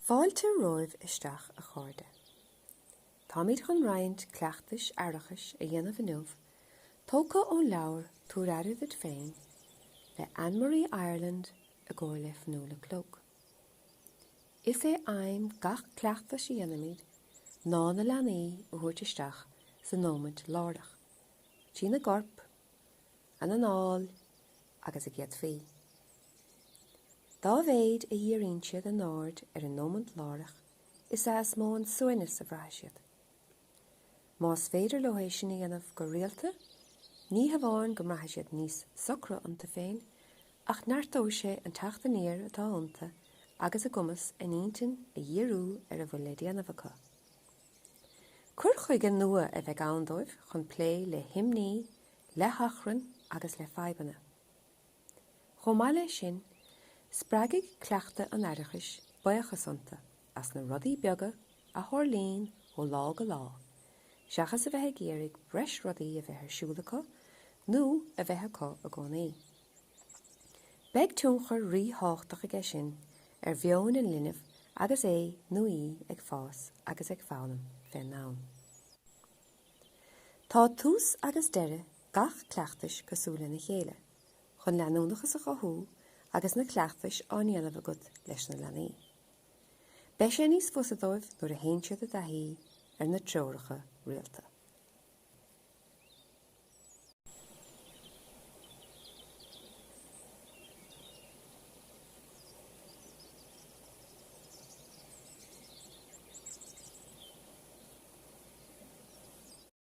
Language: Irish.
Fáilte roimh isteach a cháirde. Tá míad chun roinnt cleachtais airachais a dhéanamh inniu, tógtha ón leabhar túrairid féin le Anne-Marie Ireland a gcóir le fnúla clóg. Is é aim gach cleachtas a dhéanamid ná na leanaí a thuairt isteach sa nómad lárdach, tí na gorp, an anáil agus a gcéad fí. Dá bhéid a dhéiríonn siad an áard ar an nómad lárdach is as mó an suainnes a bhreith siad. Más féidir lehééis sin a dhéanamh go rialta, ní hamháin go mbeatha siad níos socra ionta féin, ach neartó sé an teachta níor atá ionta agus a gcumas in aontain a dhéarú ar a bhfuil le déanamh acu. Cuir chuig an nua a bheith ann-dóibh chun plé le himní, le hachrann agus le fadhbanna. Chomh maith leis sin, spreagadh cleachta an airithis buíochas ionta as na rudaí beaga a tharlaíonn ó lá go lá, seachas a bheith géirigh breis rudaí a bheith ar siúl acu nó a bheith acu a gcónaí. Beidh túnchar rí háchtach aige sin ar bheonn an linneamh agus é nuí ag fás agus ag fánam fe'n nán. Tá tús agus deire gach cleachtais cosúla na chéile, chun leanúnachas a chothú agus na cleachtais an dhéanamh agat leis na leanaí. Beidh sé níos fusa dóibh nuair a haon siad a dtaithí ar na treoiricha rialta.